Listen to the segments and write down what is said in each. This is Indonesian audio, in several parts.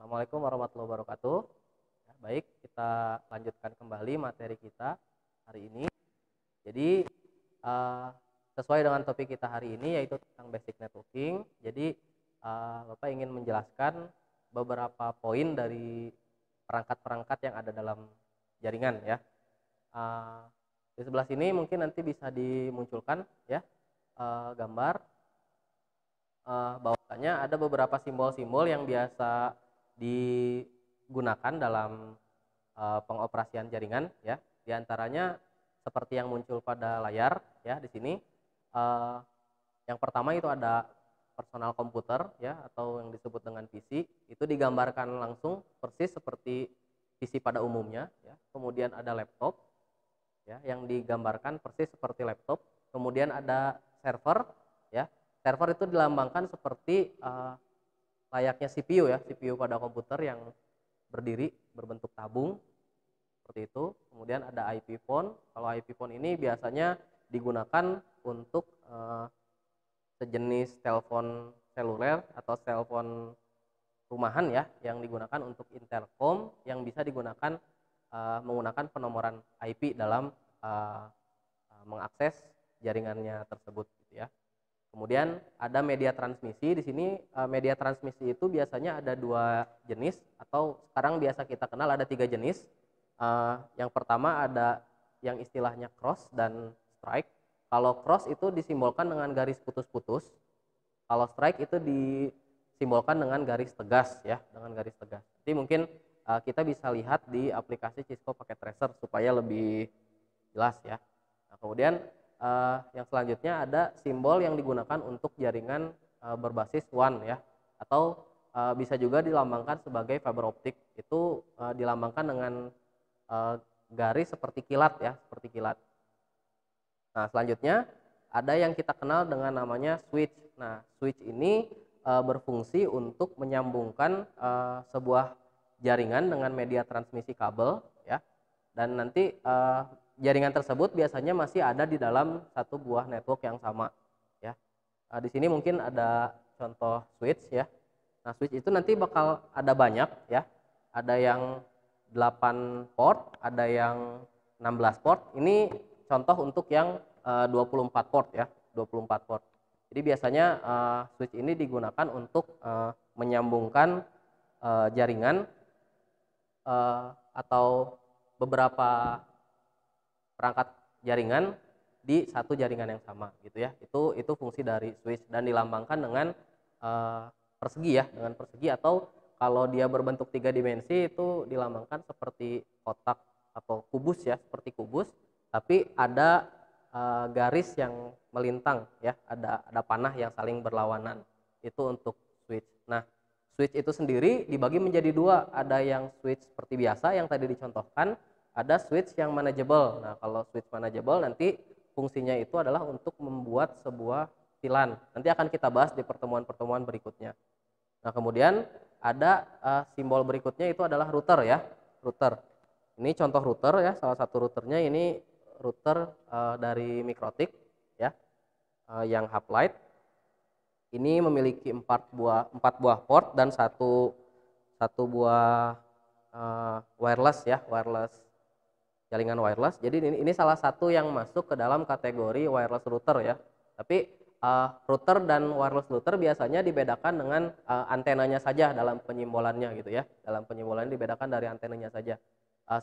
Assalamualaikum warahmatullahi wabarakatuh. Ya, baik, kita lanjutkan kembali materi kita hari ini. Jadi, eh, sesuai dengan topik kita hari ini yaitu tentang basic networking. Jadi, Bapak ingin menjelaskan beberapa poin dari perangkat-perangkat yang ada dalam jaringan ya. Eh, di sebelah sini mungkin nanti bisa dimunculkan ya gambar bahwasanya ada beberapa simbol-simbol yang biasa digunakan dalam pengoperasian jaringan ya. Di antaranya seperti yang muncul pada layar ya di sini. Eh, yang pertama itu ada personal komputer ya atau yang disebut dengan PC, itu digambarkan langsung persis seperti PC pada umumnya ya. Kemudian ada laptop ya yang digambarkan persis seperti laptop. Kemudian ada server ya. Server itu dilambangkan seperti layaknya CPU ya, CPU pada komputer yang berdiri berbentuk tabung seperti itu. Kemudian ada IP phone. Kalau IP phone ini biasanya digunakan untuk sejenis telepon seluler atau telepon rumahan ya, yang digunakan untuk intercom yang bisa digunakan menggunakan penomoran IP dalam mengakses jaringannya tersebut gitu ya. Kemudian ada media transmisi. Di sini media transmisi itu biasanya ada dua jenis atau sekarang biasa kita kenal ada tiga jenis. Yang pertama ada yang istilahnya cross dan strike. Kalau cross itu disimbolkan dengan garis putus-putus. Kalau strike itu disimbolkan dengan garis tegas ya, dengan garis tegas. Jadi mungkin kita bisa lihat di aplikasi Cisco Packet Tracer supaya lebih jelas ya. Nah, kemudian yang selanjutnya ada simbol yang digunakan untuk jaringan berbasis WAN ya, atau bisa juga dilambangkan sebagai fiber optik. Itu dilambangkan dengan garis seperti kilat ya, seperti kilat. Nah, selanjutnya ada yang kita kenal dengan namanya switch. Nah, switch ini berfungsi untuk menyambungkan sebuah jaringan dengan media transmisi kabel ya. Dan nanti jaringan tersebut biasanya masih ada di dalam satu buah network yang sama ya. Di sini mungkin ada contoh switch ya. Nah, switch itu nanti bakal ada banyak ya. Ada yang 8 port, ada yang 16 port. Ini contoh untuk yang 24 port ya, 24 port. Jadi biasanya switch ini digunakan untuk menyambungkan jaringan atau beberapa perangkat jaringan di satu jaringan yang sama gitu ya. Itu fungsi dari switch dan dilambangkan dengan persegi ya, dengan persegi, atau kalau dia berbentuk tiga dimensi itu dilambangkan seperti kotak atau kubus ya, seperti kubus, tapi ada garis yang melintang ya, ada panah yang saling berlawanan. Itu untuk switch. Nah, switch itu sendiri dibagi menjadi dua, ada yang switch seperti biasa yang tadi dicontohkan, ada switch yang manageable. Nah, kalau switch manageable nanti fungsinya itu adalah untuk membuat sebuah VLAN. Nanti akan kita bahas di pertemuan-pertemuan berikutnya. Nah, kemudian ada simbol berikutnya itu adalah router ya, router. Ini contoh router ya, salah satu routernya ini router dari Mikrotik ya, yang Uplight. Ini memiliki 4 buah port dan satu buah wireless ya, jaringan wireless. Jadi ini salah satu yang masuk ke dalam kategori wireless router ya. Tapi router dan wireless router biasanya dibedakan dengan antenanya saja dalam penyimbolannya gitu ya. Dalam penyimbolannya dibedakan dari antenanya saja.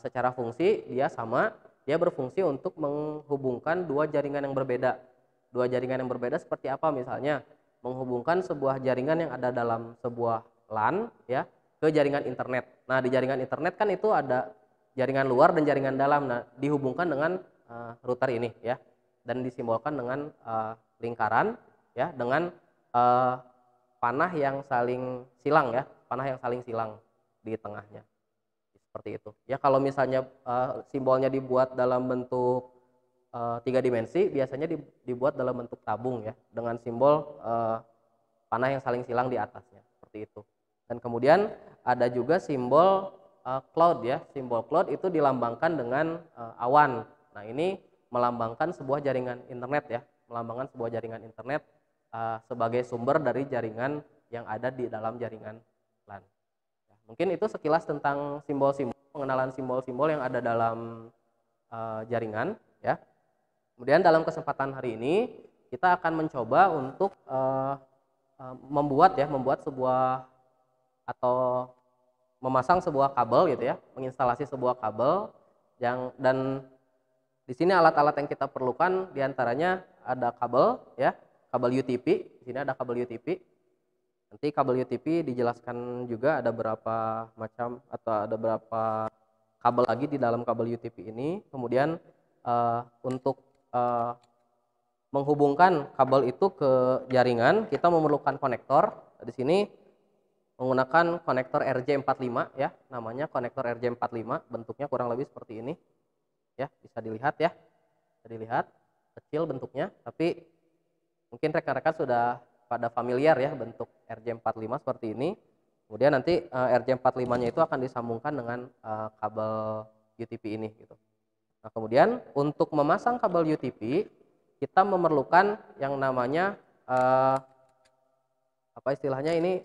Secara fungsi dia sama, dia berfungsi untuk menghubungkan dua jaringan yang berbeda. Dua jaringan yang berbeda seperti apa misalnya? Menghubungkan sebuah jaringan yang ada dalam sebuah LAN ya ke jaringan internet. Nah, di jaringan internet kan itu ada jaringan luar dan jaringan dalam. Nah, dihubungkan dengan router ini ya, dan disimbolkan dengan lingkaran ya, dengan panah yang saling silang ya, panah yang saling silang di tengahnya. Seperti itu. Ya, kalau misalnya simbolnya dibuat dalam bentuk tiga dimensi, biasanya dibuat dalam bentuk tabung ya, dengan simbol panah yang saling silang di atasnya, seperti itu. Dan kemudian ada juga simbol cloud ya, simbol cloud itu dilambangkan dengan awan. Nah, ini melambangkan sebuah jaringan internet ya, melambangkan sebuah jaringan internet sebagai sumber dari jaringan yang ada di dalam jaringan LAN. Ya, Mungkin itu sekilas tentang simbol-simbol, pengenalan simbol-simbol yang ada dalam jaringan ya. Kemudian dalam kesempatan hari ini kita akan mencoba untuk membuat sebuah atau memasang sebuah kabel gitu ya, menginstalasi sebuah kabel dan di sini alat-alat yang kita perlukan diantaranya ada kabel ya, kabel UTP. Di sini ada kabel UTP. Nanti kabel UTP dijelaskan juga ada berapa macam atau ada berapa kabel lagi di dalam kabel UTP ini. Kemudian untuk menghubungkan kabel itu ke jaringan kita memerlukan konektor. Di sini menggunakan konektor RJ45 ya, namanya konektor RJ45, bentuknya kurang lebih seperti ini. Ya, bisa dilihat ya. Bisa dilihat kecil bentuknya, tapi mungkin rekan-rekan sudah pada familiar ya bentuk RJ45 seperti ini. Kemudian nanti RJ45-nya itu akan disambungkan dengan kabel UTP ini gitu. Nah, kemudian untuk memasang kabel UTP kita memerlukan yang namanya apa istilahnya ini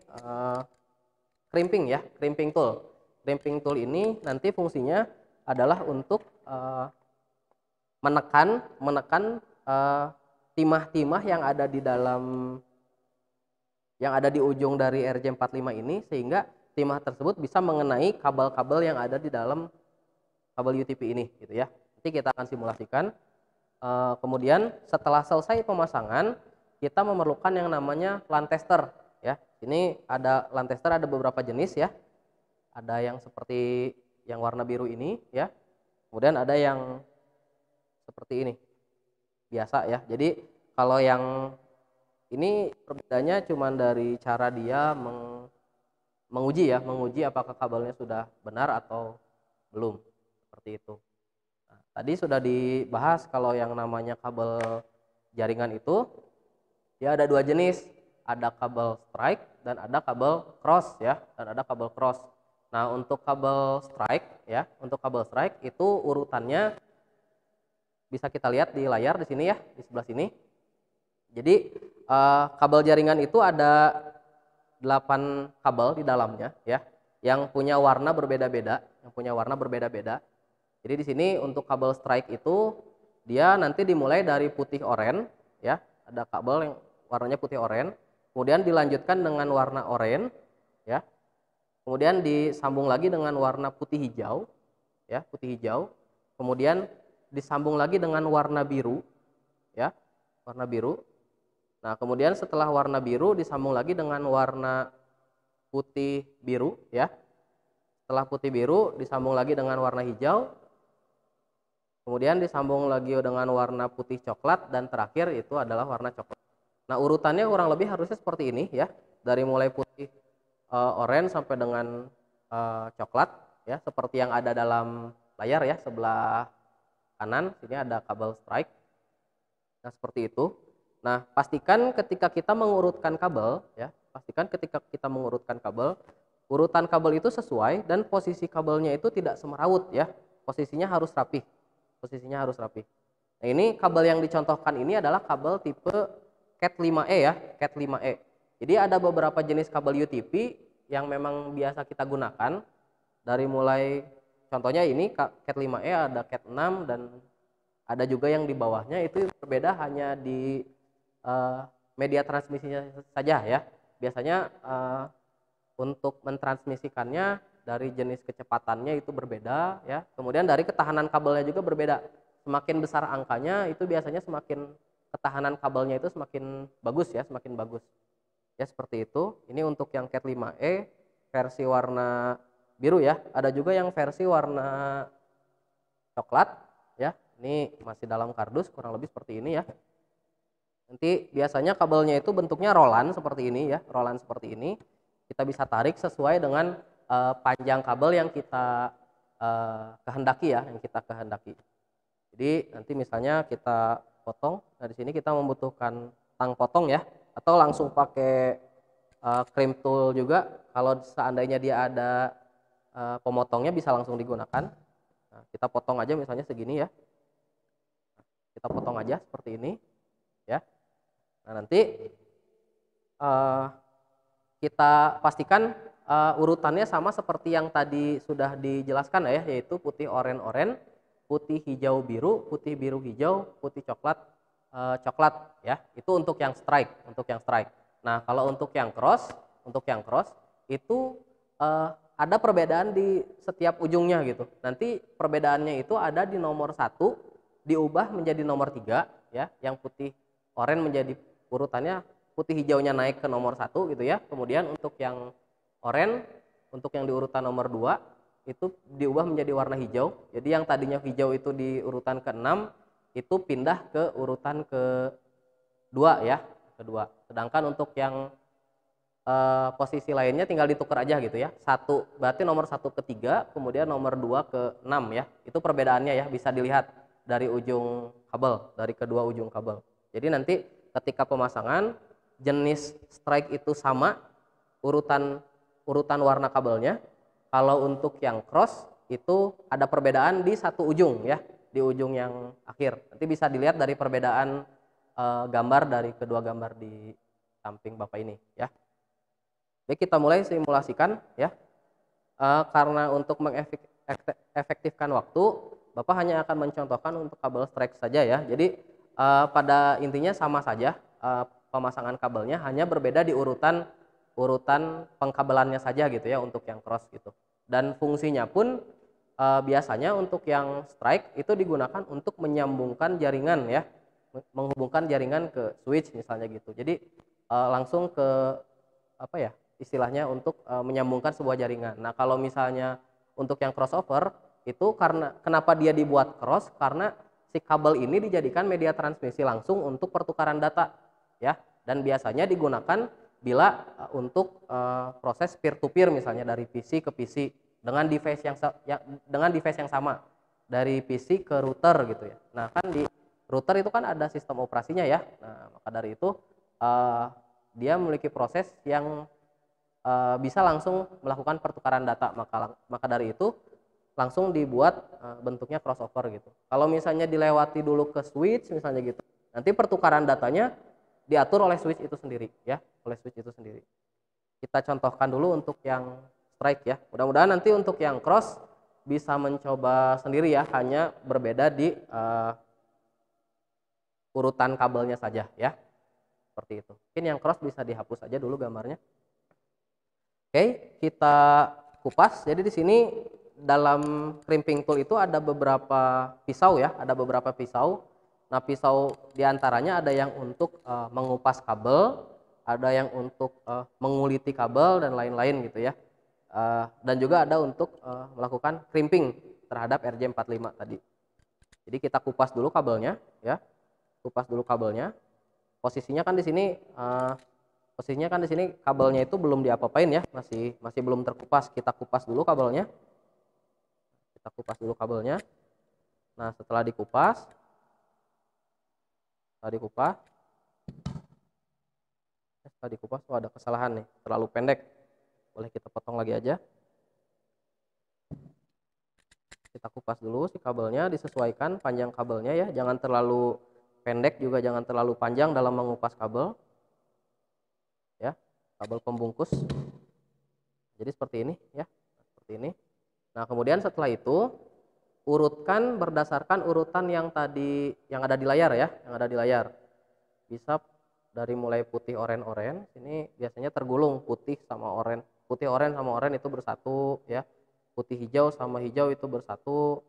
crimping ya, crimping tool. Crimping tool ini nanti fungsinya adalah untuk menekan timah-timah yang ada di ujung dari RJ45 ini sehingga timah tersebut bisa mengenai kabel-kabel yang ada di dalam kabel UTP ini gitu ya. Nanti kita akan simulasikan. Kemudian setelah selesai pemasangan kita memerlukan yang namanya LAN tester ya. Ini ada LAN tester, ada beberapa jenis ya. Ada yang seperti yang warna biru ini ya. Kemudian ada yang seperti ini biasa ya. Jadi kalau yang ini perbedaannya cuma dari cara dia menguji apakah kabelnya sudah benar atau belum, seperti itu. Nah, tadi sudah dibahas kalau yang namanya kabel jaringan itu dia ada dua jenis, ada kabel strike dan ada kabel cross ya, dan ada kabel cross. Nah, untuk kabel strike ya, untuk kabel strike itu urutannya bisa kita lihat di layar di sini ya, di sebelah sini. Jadi kabel jaringan itu ada 8 kabel di dalamnya ya, yang punya warna berbeda-beda, Jadi di sini untuk kabel strike itu dia nanti dimulai dari putih oranye ya, ada kabel yang warnanya putih oranye, kemudian dilanjutkan dengan warna oranye ya. Kemudian disambung lagi dengan warna putih hijau ya, putih hijau. Kemudian disambung lagi dengan warna biru ya, warna biru. Nah, kemudian setelah warna biru disambung lagi dengan warna putih biru ya. Setelah putih biru disambung lagi dengan warna hijau. Kemudian disambung lagi dengan warna putih coklat dan terakhir itu adalah warna coklat. Nah, urutannya kurang lebih harusnya seperti ini ya. Dari mulai putih oranye sampai dengan coklat ya, seperti yang ada dalam layar ya, sebelah kanan sini ada kabel strike. Nah, seperti itu. Nah, pastikan ketika kita mengurutkan kabel ya, urutan kabel itu sesuai dan posisi kabelnya itu tidak semeraut ya. Posisinya harus rapi. Nah, ini kabel yang dicontohkan ini adalah kabel tipe Cat5e ya, Cat5e. Jadi ada beberapa jenis kabel UTP yang memang biasa kita gunakan. Dari mulai contohnya ini Cat5e, ada Cat6 dan ada juga yang di bawahnya itu berbeda hanya di media transmisinya saja ya. Biasanya untuk mentransmisikannya dari jenis kecepatannya itu berbeda ya. Kemudian dari ketahanan kabelnya juga berbeda. Semakin besar angkanya itu biasanya semakin ketahanan kabelnya itu semakin bagus ya, Ya, seperti itu. Ini untuk yang Cat5e versi warna biru ya. Ada juga yang versi warna coklat ya. Ini masih dalam kardus kurang lebih seperti ini ya. Nanti biasanya kabelnya itu bentuknya rolan seperti ini ya, Kita bisa tarik sesuai dengan panjang kabel yang kita kehendaki. Jadi nanti misalnya kita potong. Nah, di sini kita membutuhkan tang potong ya, atau langsung pakai crimp tool juga. Kalau seandainya dia ada pemotongnya bisa langsung digunakan. Nah, kita potong aja misalnya segini ya. Kita potong aja seperti ini ya. Nah, nanti kita pastikan urutannya sama seperti yang tadi sudah dijelaskan ya, yaitu putih oranye, putih hijau biru, putih biru hijau, putih coklat coklat ya. Itu untuk yang strike. Nah, kalau untuk yang cross itu ada perbedaan di setiap ujungnya gitu. Nanti perbedaannya itu ada di nomor satu diubah menjadi nomor 3 ya, yang putih oranye menjadi urutannya putih hijaunya naik ke nomor satu gitu ya. Kemudian untuk yang oranye, untuk yang di urutan nomor 2 itu diubah menjadi warna hijau. Jadi yang tadinya hijau itu di urutan ke-6 itu pindah ke urutan kedua ya, kedua. Sedangkan untuk yang posisi lainnya tinggal ditukar aja gitu ya. Satu berarti nomor satu ke 3, kemudian nomor 2 ke 6 ya. Itu perbedaannya ya, bisa dilihat dari ujung kabel, dari kedua ujung kabel. Jadi nanti ketika pemasangan jenis strike itu sama, urutan warna kabelnya. Kalau untuk yang cross itu ada perbedaan di satu ujung ya, di ujung yang akhir. Nanti bisa dilihat dari perbedaan gambar dari kedua gambar di samping Bapak ini ya. Baik, kita mulai simulasikan ya. Karena untuk mengefektifkan waktu, Bapak hanya akan mencontohkan untuk kabel strike saja ya. Jadi pada intinya sama saja, pemasangan kabelnya hanya berbeda di urutan pengkabelannya saja gitu ya untuk yang cross gitu. Dan fungsinya pun biasanya untuk yang strike itu digunakan untuk menyambungkan jaringan ya, menghubungkan jaringan ke switch misalnya gitu. Jadi langsung ke apa ya, istilahnya untuk menyambungkan sebuah jaringan. Nah, kalau misalnya untuk yang crossover itu karena kenapa dia dibuat cross, karena si kabel ini dijadikan media transmisi langsung untuk pertukaran data ya, dan biasanya digunakan bila untuk proses peer to peer misalnya dari PC ke PC dengan device yang sama, dari PC ke router gitu ya. Nah, kan di router itu kan ada sistem operasinya ya. Nah, maka dari itu dia memiliki proses yang bisa langsung melakukan pertukaran data, maka dari itu langsung dibuat bentuknya crossover gitu. Kalau misalnya dilewati dulu ke switch misalnya gitu, nanti pertukaran datanya diatur oleh switch itu sendiri ya, oleh switch itu sendiri. Kita contohkan dulu untuk yang strike ya. Mudah-mudahan nanti untuk yang cross bisa mencoba sendiri ya, hanya berbeda di urutan kabelnya saja ya. Seperti itu. Mungkin yang cross bisa dihapus saja dulu gambarnya. Oke, kita kupas. Jadi di sini dalam crimping tool itu ada beberapa pisau ya, ada beberapa pisau. Nah, pisau diantaranya ada yang untuk mengupas kabel, ada yang untuk menguliti kabel dan lain-lain gitu ya. Dan juga ada untuk melakukan crimping terhadap RJ45 tadi. Jadi kita kupas dulu kabelnya ya, kupas dulu kabelnya. Posisinya kan di sini kabelnya itu belum diapa-apain ya, masih belum terkupas. Kita kupas dulu kabelnya. Nah, setelah dikupas oh ada kesalahan nih, terlalu pendek. Boleh kita potong lagi aja. Kita kupas dulu si kabelnya, disesuaikan panjang kabelnya ya, jangan terlalu pendek juga jangan terlalu panjang dalam mengupas kabel. Ya, kabel pembungkus. Jadi seperti ini ya, seperti ini. Nah, kemudian setelah itu urutkan berdasarkan urutan yang tadi yang ada di layar ya, yang ada di layar. Bisa dari mulai putih oranye, ini biasanya tergulung putih sama oranye. Putih oranye sama oranye itu bersatu ya. Putih hijau sama hijau itu bersatu.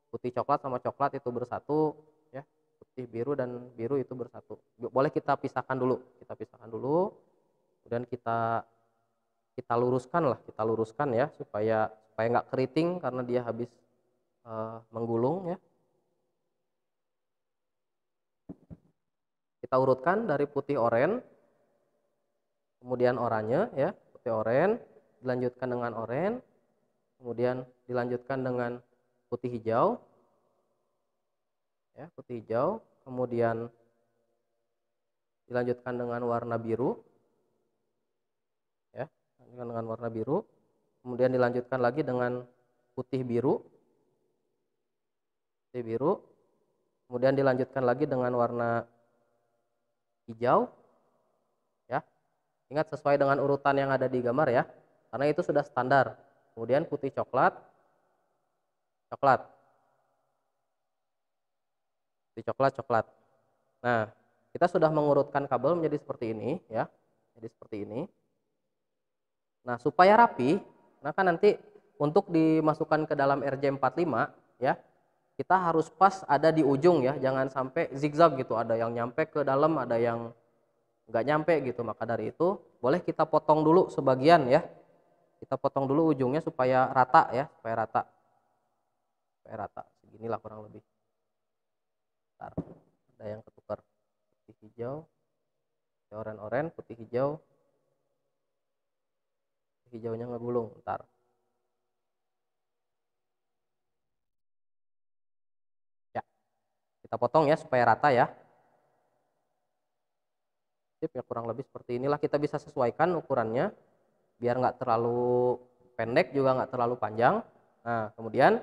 Putih coklat sama coklat itu bersatu ya. Putih biru dan biru itu bersatu. Boleh kita pisahkan dulu. Kemudian kita luruskan ya supaya nggak keriting karena dia habis menggulung ya. Kita urutkan dari putih oranye, kemudian oranye ya, putih oranye, dilanjutkan dengan oranye, kemudian dilanjutkan dengan putih hijau, ya, putih hijau, kemudian dilanjutkan dengan warna biru, ya, dengan warna biru, kemudian dilanjutkan lagi dengan putih biru, kemudian dilanjutkan lagi dengan warna hijau ya. Ingat sesuai dengan urutan yang ada di gambar ya. karena itu sudah standar. Kemudian putih coklat, coklat, putih coklat, coklat. Nah, kita sudah mengurutkan kabel menjadi seperti ini ya. Jadi seperti ini. Nah, supaya rapi, nah kan nanti untuk dimasukkan ke dalam RJ45 ya, kita harus pas ada di ujung ya, jangan sampai zigzag gitu, ada yang nyampe ke dalam, ada yang nggak nyampe gitu. Maka dari itu boleh kita potong dulu sebagian ya, kita potong dulu ujungnya supaya rata ya, supaya rata, seginilah kurang lebih. Bentar, ada yang ketukar, putih hijau, oranye, putih hijau, hijaunya ngegulung, bentar. Ya, kita potong ya supaya rata ya. Sip ya, kurang lebih seperti inilah, kita bisa sesuaikan ukurannya biar nggak terlalu pendek juga nggak terlalu panjang. Nah, kemudian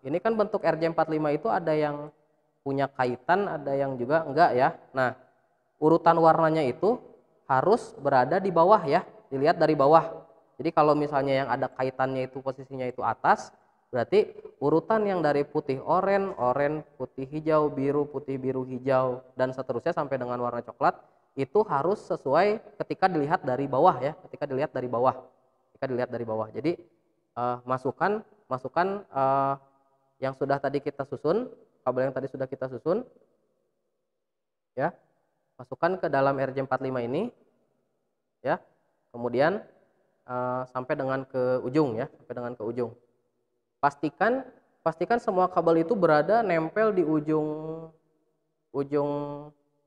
ini kan bentuk RJ45 itu ada yang punya kaitan, ada yang juga enggak ya. Nah, urutan warnanya itu harus berada di bawah ya, dilihat dari bawah. Jadi kalau misalnya yang ada kaitannya itu posisinya itu atas, berarti urutan yang dari putih oranye, oranye, putih hijau, biru, hijau, dan seterusnya sampai dengan warna coklat, itu harus sesuai ketika dilihat dari bawah ya, ketika dilihat dari bawah. Ketika dilihat dari bawah. Jadi masukkan yang sudah tadi kita susun, kabel yang tadi sudah kita susun ya, masukkan ke dalam RJ45 ini ya. Kemudian sampai dengan ke ujung ya, sampai dengan ke ujung. Pastikan semua kabel itu berada nempel di ujung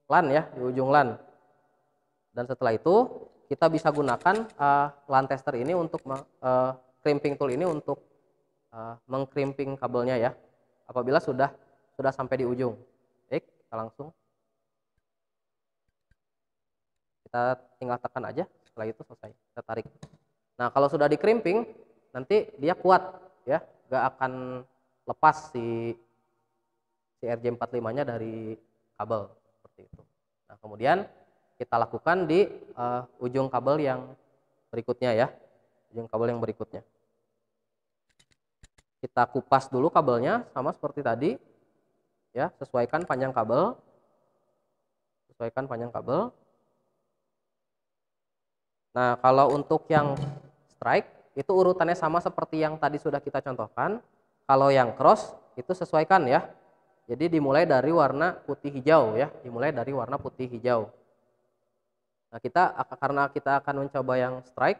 LAN ya, di ujung LAN. Dan setelah itu kita bisa gunakan LAN tester ini untuk crimping tool ini untuk mengkrimping kabelnya ya. Apabila sudah sampai di ujung. Baik, kita tinggal tekan aja, setelah itu selesai, kita tarik. Nah, kalau sudah dikrimping, nanti dia kuat ya, gak akan lepas si RJ45-nya dari kabel seperti itu. Nah, kemudian kita lakukan di ujung kabel yang berikutnya ya, ujung kabel yang berikutnya. Kita kupas dulu kabelnya sama seperti tadi ya, sesuaikan panjang kabel. Nah, kalau untuk yang strike itu urutannya sama seperti yang tadi sudah kita contohkan. Kalau yang cross itu sesuaikan ya. Jadi dimulai dari warna putih hijau ya, dimulai dari warna putih hijau. Nah, karena kita akan mencoba yang strike,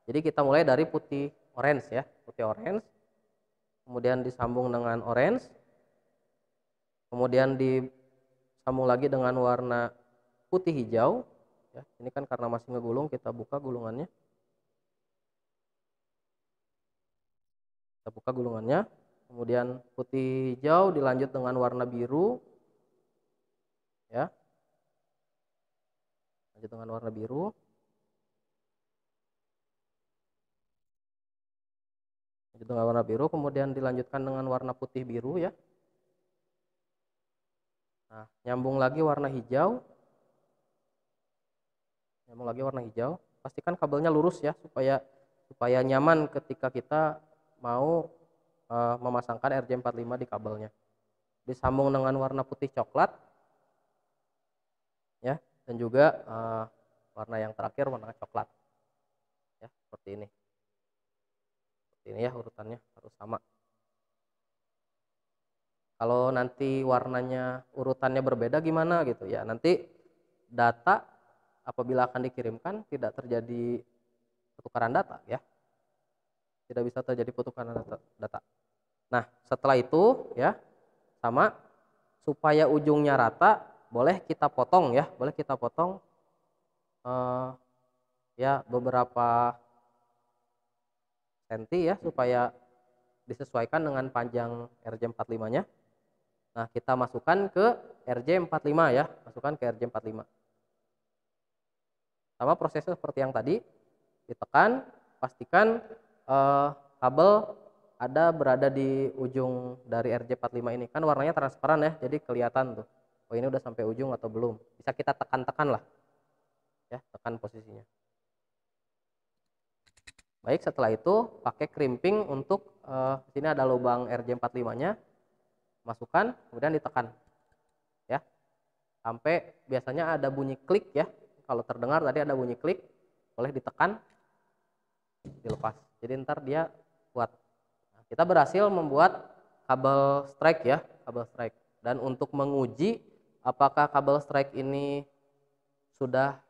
jadi kita mulai dari putih orange ya, putih orange. Kemudian disambung dengan orange. Kemudian disambung lagi dengan warna putih hijau. Ya, ini kan karena masih ngegulung, kita buka gulungannya. Kemudian putih hijau dilanjut dengan warna biru. Ya. Lanjut dengan warna biru. Kemudian dilanjutkan dengan warna putih biru ya. Nah, nyambung lagi warna hijau. Pastikan kabelnya lurus ya, supaya nyaman ketika kita mau memasangkan RJ45 di kabelnya. Disambung dengan warna putih coklat ya, dan juga warna yang terakhir warna coklat ya, seperti ini ya, urutannya harus sama. Kalau nanti warnanya urutannya berbeda gimana gitu ya, nanti data apabila akan dikirimkan tidak terjadi pertukaran data ya, tidak bisa terjadi pertukaran data. Nah, setelah itu ya, sama, supaya ujungnya rata boleh kita potong ya, ya beberapa senti ya, supaya disesuaikan dengan panjang RJ45-nya. Nah, kita masukkan ke RJ45 ya, sama prosesnya seperti yang tadi, ditekan, pastikan kabel berada di ujung dari RJ45 ini. Kan warnanya transparan ya, jadi kelihatan tuh, oh ini udah sampai ujung atau belum. Bisa kita tekan-tekan lah ya, tekan posisinya. Baik, setelah itu pakai crimping untuk sini ada lubang RJ45-nya, masukkan, kemudian ditekan ya. Sampai biasanya ada bunyi klik ya. Kalau terdengar tadi ada bunyi klik, boleh ditekan, dilepas. Jadi ntar dia kuat. Nah, kita berhasil membuat kabel strike ya, kabel strike. Dan untuk menguji apakah kabel strike ini sudah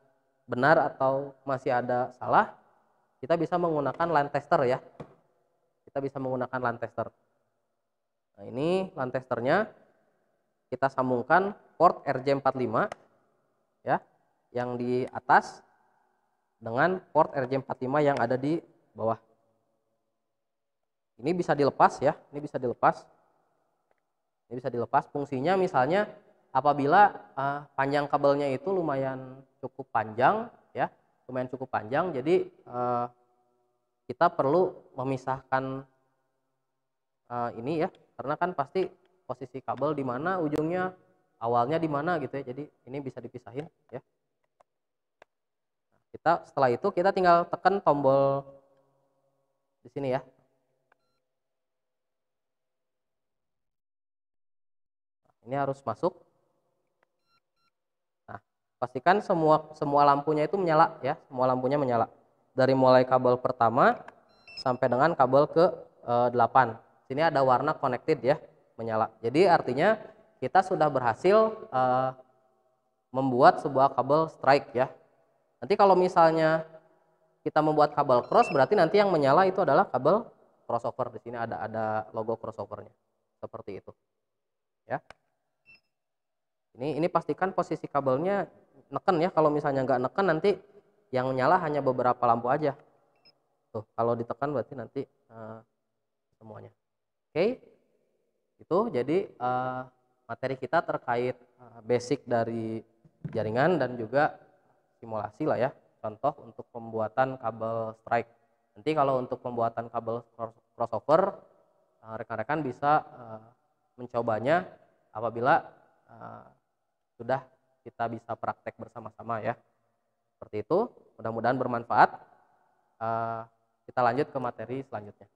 benar atau masih ada salah, kita bisa menggunakan line tester ya. Kita bisa menggunakan line tester. Nah, ini line testernya kita sambungkan port RJ45 ya, yang di atas dengan port RJ45 yang ada di bawah. Ini bisa dilepas ya, ini bisa dilepas. Ini bisa dilepas. Fungsinya misalnya apabila panjang kabelnya itu lumayan cukup panjang ya, lumayan cukup panjang. Jadi kita perlu memisahkan ini ya, karena kan pasti posisi kabel di mana, ujungnya awalnya di mana gitu ya. Jadi ini bisa dipisahin ya. Kita setelah itu kita tinggal tekan tombol di sini ya. Ini harus masuk. Nah, pastikan semua lampunya itu menyala ya, semua lampunya menyala. Dari mulai kabel pertama sampai dengan kabel ke 8. Sini ada warna connected ya, menyala. Jadi artinya kita sudah berhasil membuat sebuah kabel strike ya. Nanti kalau misalnya kita membuat kabel cross, berarti nanti yang menyala itu adalah kabel crossover. Di sini ada logo crossovernya. Seperti itu. Ya. Ini pastikan posisi kabelnya neken ya. Kalau misalnya nggak neken nanti yang nyala hanya beberapa lampu aja. Tuh, kalau ditekan berarti nanti semuanya. Oke. Itu jadi materi kita terkait basic dari jaringan dan juga simulasi lah ya. Contoh untuk pembuatan kabel strike. Nanti kalau untuk pembuatan kabel crossover, rekan-rekan bisa mencobanya apabila sudah kita bisa praktek bersama-sama ya. Seperti itu, mudah-mudahan bermanfaat. Kita lanjut ke materi selanjutnya.